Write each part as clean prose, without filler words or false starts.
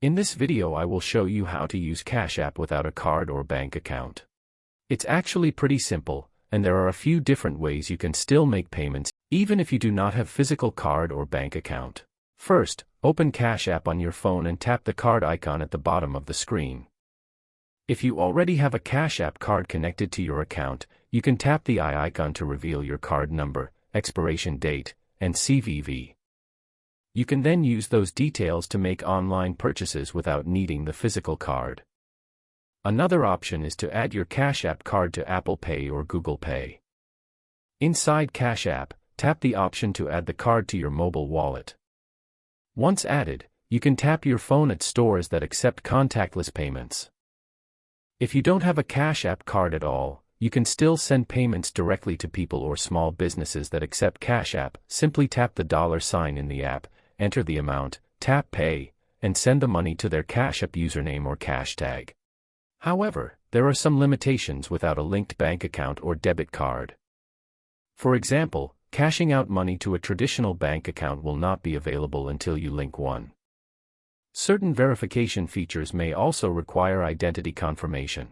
In this video I will show you how to use Cash App without a card or bank account. It's actually pretty simple, and there are a few different ways you can still make payments, even if you do not have physical card or bank account. First, open Cash App on your phone and tap the card icon at the bottom of the screen. If you already have a Cash App card connected to your account, you can tap the eye icon to reveal your card number, expiration date, and CVV. You can then use those details to make online purchases without needing the physical card. Another option is to add your Cash App card to Apple Pay or Google Pay. Inside Cash App, tap the option to add the card to your mobile wallet. Once added, you can tap your phone at stores that accept contactless payments. If you don't have a Cash App card at all, you can still send payments directly to people or small businesses that accept Cash App. Simply tap the $sign in the app, enter the amount, tap Pay, and send the money to their Cash App username or cash tag. However, there are some limitations without a linked bank account or debit card. For example, cashing out money to a traditional bank account will not be available until you link one. Certain verification features may also require identity confirmation.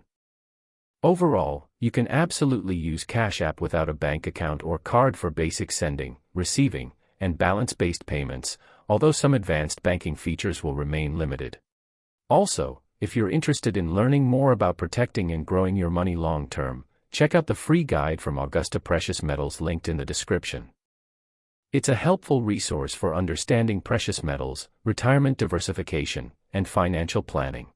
Overall, you can absolutely use Cash App without a bank account or card for basic sending, receiving, and balance-based payments, although some advanced banking features will remain limited. Also, if you're interested in learning more about protecting and growing your money long-term, check out the free guide from Augusta Precious Metals linked in the description. It's a helpful resource for understanding precious metals, retirement diversification, and financial planning.